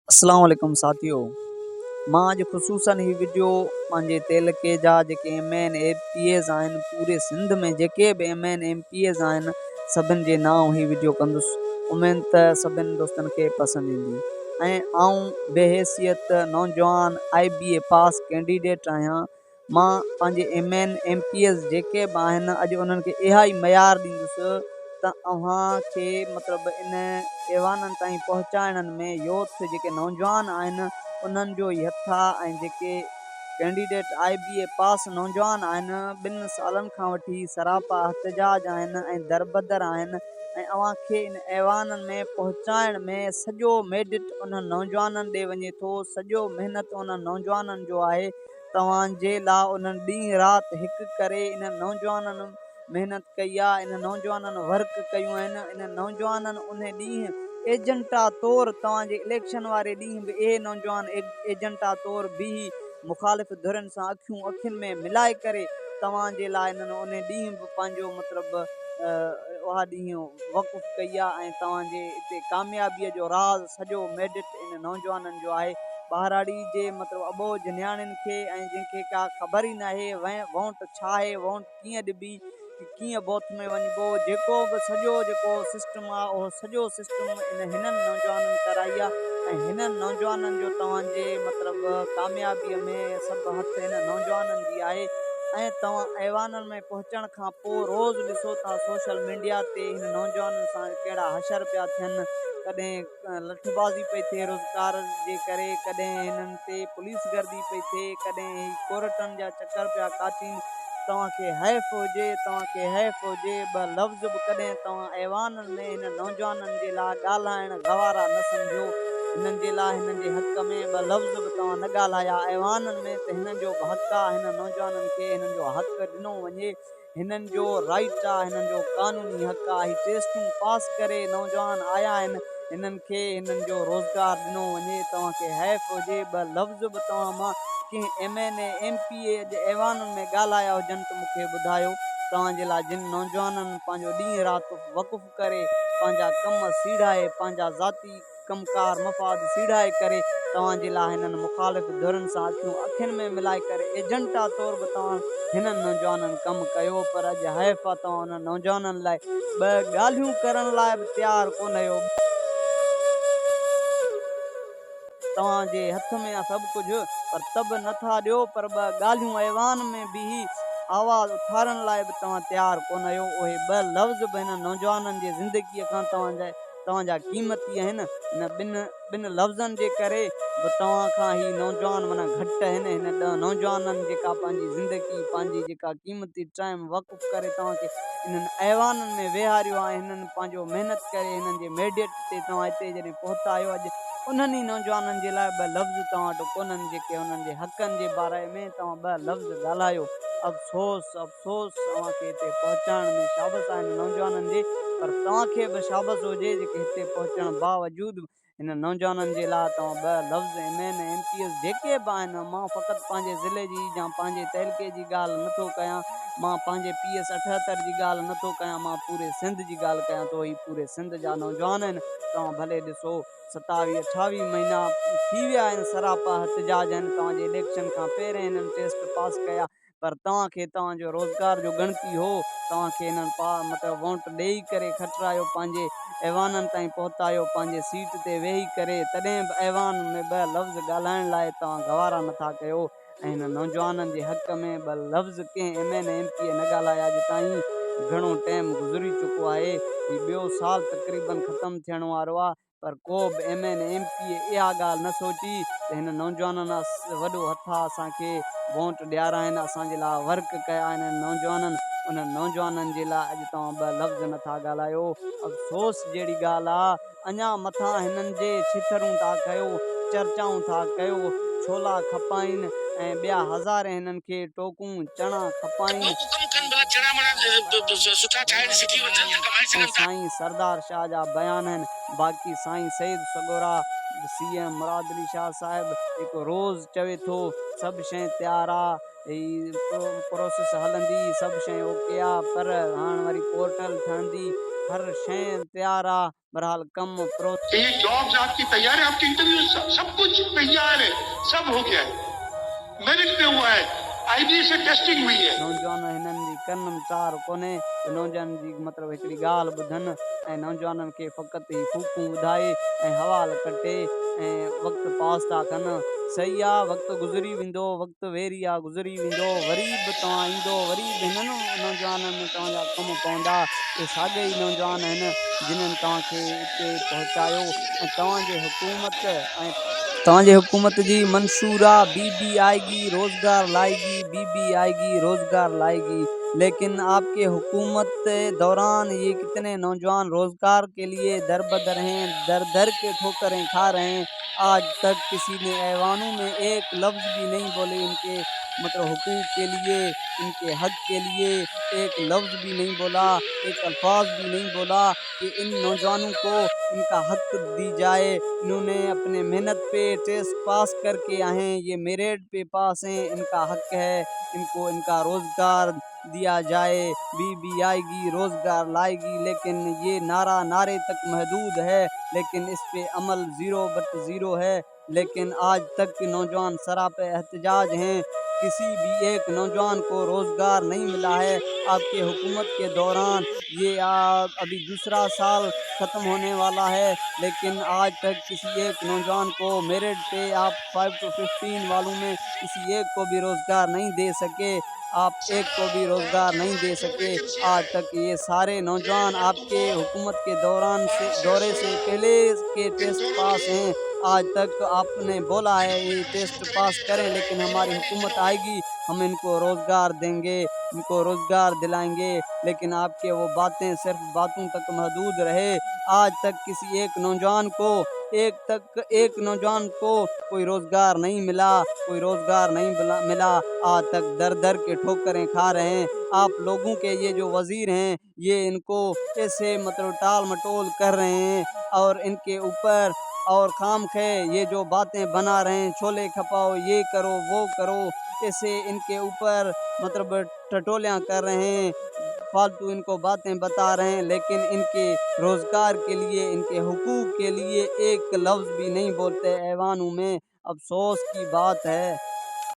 अस्सलाम वालेकुम साथियो। मां अॼु ख़ुसूसन ही वीडियो पंहिंजे तेलके जा जेके MN MPs आहिनि पूरे सिंध में जेके बि MN MPs आहिनि सभिनि जे नाम ही वीडियो कंदुसि। उमेद त सभिनि दोस्तनि खे पसंदि ईंदी। ऐं आऊं बेहैसियत नौजवान IBA पास कैंडिडेट आहियां। मां पंहिंजे MN MPs जेके बि आहिनि अॼु उन्हनि खे इहा ई मयार ॾींदुसि त अव्हांखे मतिलबु इन ऐवाननि ताईं पहुचाइण में यूथ जेके नौजवान आहिनि उन्हनि जो ई हथु आहे। ऐं जेके कैंडिडेट IBA पास नौजवान आहिनि 2 सालनि खां वठी सरापा हथजाज आहिनि ऐं दरबदर आहिनि ऐं अव्हांखे इन ऐवाननि में पहुचाइण में सॼो मेडिट उन्हनि नौजवाननि ॾे वञे थो। सॼो महिनत उन्हनि नौजवाननि जो आहे। तव्हांजे लाइ उन्हनि ॾींहुं राति हिकु करे इन नौजवाननि महिनत कई आहे। इन नौजवाननि वर्क कयूं आहिनि। इन नौजवाननि उन ॾींहुं एजेंटा तौरु तव्हांजे इलेक्शन वारे ॾींहुं बि इहे नौजवान एजेंटा तौरु बीही मुखालिफ़ धुरनि सां अखियुनि में मिलाए करे तव्हांजे लाइ इन्हनि उन ॾींहुं बि पंहिंजो मतिलबु उहा ॾींहुं वक़ुफ़ कई आहे। ऐं तव्हांजे हिते कामयाबीअ जो राज़ सॼो मेडिट इन नौजवाननि जो आहे। ॿारहाड़ी जे मतिलबु अबोज न्याणियुनि खे ऐं जंहिंखे का ख़बर ई न आहे वोट छा आहे, वोट कीअं ॾिबी, कीअं बूथ में वञिबो, जेको बि सॼो जेको सिस्टम आहे उहो सॼो सिस्टम हिननि नौजवाननि कराई आहे। ऐं हिननि नौजवाननि जो तव्हांजे मतिलबु कामयाबीअ में सभु हथु हिन नौजवाननि जी आहे। ऐं तव्हां ऐवाननि में पहुचण खां पोइ रोज़ु ॾिसो था सोशल मीडिया ते हिन नौजवाननि सां कहिड़ा हशर पिया थियनि। कॾहिं लठबाज़ी पई थिए रोज़गार जे करे, कॾहिं हिननि ते पुलिस गर्दी पई थिए, कॾहिं कोर्टनि जा चकर पिया काटीनि। तव्हांखे हैफ़ हुजे, तव्हांखे हैफ़ हुजे। ॿ लफ़्ज़ बि कॾहिं तव्हां ऐवाननि में हिन नौजवाननि जे लाइ ॻाल्हाइण गवारा न सम्झो। हिननि जे लाइ हिननि जे हक़ में ॿ लफ़्ज़ बि तव्हां न ॻाल्हाया ऐवाननि में त हिननि जो बि हक़ आहे। हिन नौजवाननि खे हिननि जो हक़ ॾिनो वञे। हिननि जो राइट आहे, हिननि जो क़ानूनी हक़ आहे। ही टेस्टियूं पास करे नौजवान आया आहिनि। हिननि खे हिननि जो रोज़गार ॾिनो वञे। तव्हांखे हैफ़ हुजे। ॿ लफ़्ज़ बि तव्हां मां कंहिं MNA MPA जे ऐवाननि में ॻाल्हाया हुजनि त मूंखे ॿुधायो। तव्हांजे लाइ जिन नौजवाननि पंहिंजो ॾींहुं राति वक़ुफ़ करे पंहिंजा कम सीड़ाए, पंहिंजा ज़ाती कमकार मफ़ाद सीड़ाए करे तव्हांजे लाइ हिननि मुखालिफ़ धुरनि सां अखियुनि में मिलाए करे एजेंटा तौरु बि तव्हां हिननि नौजवाननि कमु कयो। पर अॼु हैफ़ आहे तव्हां हुन नौजवाननि लाइ ॿ ॻाल्हियूं करण लाइ बि तयारु कोन आहियो। तव्हांजे हथ में आहे सभु कुझु पर तब नथा ॾियो। पर ॿ ॻाल्हियूं ऐवान में बीही आवाज़ उथारण लाइ बि तव्हां तयारु कोन आहियो। उहे ॿ लफ़्ज़ बि हिन नौजवाननि जे ज़िंदगीअ खां तव्हांजा क़ीमती आहिनि। हिन ॿिनि लफ़्ज़नि जे करे बि तव्हां खां ही नौजवान माना घटि आहिनि। हिन 10 नौजवाननि जेका पंहिंजी ज़िंदगी पंहिंजी जेका क़ीमती टाइम वक़ुफ़ करे तव्हांखे हिननि ऐवाननि में वेहारियो आहे। हिननि पंहिंजो महिनत करे हिननि जे मेडिट ते तव्हां हिते जॾहिं पहुता आहियो अॼु उन्हनि नौजवाननि जे लाइ ॿ लफ़्ज़ तव्हां वटि कोन्हनि जेके हुननि जे हक़नि जे बारे में तव्हां ॿ लफ़्ज़ ॻाल्हायो। अफ़सोस अफ़सोस तव्हांखे हिते पहुचाइण में शाबस आहे हिन नौजवाननि जे। पर तव्हांखे बि शाबस हुजे जेके हिते पहुचण बावजूदि हिन नौजवाननि जे लाइ तव्हां ॿ लफ़्ज़ MNMPs जेके बि आहिनि। मां फ़क़ति पंहिंजे ज़िले जी या पंहिंजे तहलके जी ॻाल्हि नथो कयां। मां पंहिंजे PS 78 जी ॻाल्हि नथो कयां। मां पूरे सिंध जी ॻाल्हि कयां थो। ही पूरे सिंध जा नौजवान आहिनि। तव्हां भले ॾिसो 27-28 महीना थी विया आहिनि सरापा हथजाज आहिनि। तव्हांजे इलेक्शन खां पहिरें हिननि टेस्ट पास कया। पर तव्हांखे तव्हांजो रोज़गार जो गणती हो। तव्हांखे हिननि मतिलबु वोट ॾेई करे खटरायो, पंहिंजे ऐवाननि ताईं पहुतायो, पंहिंजे सीट ते वेही करे। तॾहिं बि ऐवान में ॿ लफ़्ज़ ॻाल्हाइण लाइ तव्हां गवारा नथा कयो। ऐं हिन नौजवाननि जे हक़ में ॿ लफ़्ज़ कंहिं MNMPA न ॻाल्हाया अॼु ताईं। घणो टाइम गुज़री चुको आहे। ही ॿियो साल तक़रीबन ख़तमु थियण वारो आहे। पर को बि MNMPA इहा ॻाल्हि न सोची त हिन नौजवाननि वॾो हथु आहे असांखे वोट ॾियाराइनि, असांजे लाइ वर्क कया आहिनि नौजवाननि। उन्हनि नौजवाननि जे लाइ अॼु तव्हां ॿ लफ़्ज़ नथा ॻाल्हायो। अफ़सोस जहिड़ी ॻाल्हि आहे। अञा मथां हिननि जे छिथरूं था कयो, चर्चाऊं था कयो, छोला खपाइनि ऐं ॿिया हज़ार हिननि खे टोकूं चणा खपाइनि। साईं सरदार शाह जा बयान आहिनि। बाक़ी साईं सईद सगोरा CM मुराद अली शाह साहिब हिकु रोज़ चवे थो सभु शइ तयारु आहे, प्रोसेस हलंदी, सभु शइ ओके आहे। पर हाणे वरी पोर्टल ठहंदी, हर शय तैयार आ, बहरहाल कम प्रो ये जॉब्स आपकी तैयार है, आपके इंटरव्यू सब कुछ तैयार है, सब हो गया है, मेरिट पे हुआ है, आईबी से टेस्टिंग हुई है। नौजवान हिननि जी कन में चार कोन्हे, नौजवान जी मतिलबु हिकिड़ी ॻाल्हि ॿुधनि ऐं नौजवाननि खे फ़क़ति ई फूकूं ॿुधाए ऐं हवाल कटे ऐं वक़्तु पास था कनि। सही आहे, वक़्तु गुज़री वेंदो, वक़्तु वेरी आहे गुज़री वेंदो, वरी बि तव्हां ईंदो, वरी बि हिननि नौजवाननि में तव्हांजा कमु पवंदा। इहे साॻे ई नौजवान आहिनि जिन्हनि तव्हांखे हिते पहुचायो ऐं तव्हांजे हुकूमत ऐं तव्हांजे हुकूमत जी मंशूरा बीबी आएगी रोजगार लाएगी, बीबी आएगी रोजगार लाएगी, लेकिन आपके हुकूमत दौरान ये कितने नौजवान रोजगार के लिए दर बदर हैं, दर दर के ठोकरें खा रहे हैं। आज तक किसी ने ऐवानों में एक लफ्ज़ भी नहीं बोले इनके मतलब हुकूक के लिए, इनके हक के लिए एक लफ्ज़ भी नहीं बोला, एक अल्फाज भी नहीं बोला कि इन नौजवानों को इनका हक दी जाए। इन्होंने अपने मेहनत पे टेस्ट पास करके आए हैं, ये मेरिट पे पास हैं, इनका हक है, इनको इनका रोज़गार दिया जाए, बीबी आएगी रोज़गार लाएगी। लेकिन ये नारा नारे तक महदूद है, लेकिन इस पे अमल ज़ीरो बट ज़ीरो है। लेकिन आज तक नौजवान सरापे एहतजाज हैं, किसी भी एक नौजवान को रोज़गार नहीं मिला है। आपके हुकूमत के दौरान ये अभी दूसरा साल ख़त्म होने वाला है, लेकिन आज तक किसी एक नौजवान को मेरिट पे आप 5 to 15 वालों में किसी एक को भी रोज़गार नहीं दे सके, आप एक को भी रोज़गार नहीं दे सके। आज तक ये सारे नौजवान आपके हुकूमत के दौरे से पहले के टेस्ट पास हैं। आज तक आपने बोला है ये टेस्ट पास करें, लेकिन हमारी हुकूमत आएगी हम इनको रोज़गार देंगे, इनको रोज़गार दिलाएंगे, लेकिन आपके वो बातें सिर्फ बातों तक महदूद रहे। आज तक किसी एक नौजवान को कोई रोज़गार नहीं मिला, कोई रोज़गार नहीं मिला। आज तक दर दर के ठोकरें खा रहे हैं। आप लोगों के ये जो वज़ीर हैं ये इनको ऐसे मतलब टाल मटोल कर रहे हैं और इनके ऊपर और खामखे ये जो बातें बना रहे हैं, छोले खपाओ, ये करो वो करो, ऐसे इनके ऊपर मतलब टटोलियाँ कर रहे हैं, फालतू इनको बातें बता रहे हैं, लेकिन इनके रोज़गार के लिए, इनके हुकूक के लिए एक लफ्ज़ भी नहीं बोलते ऐवानों में। अफ़सोस की बात है।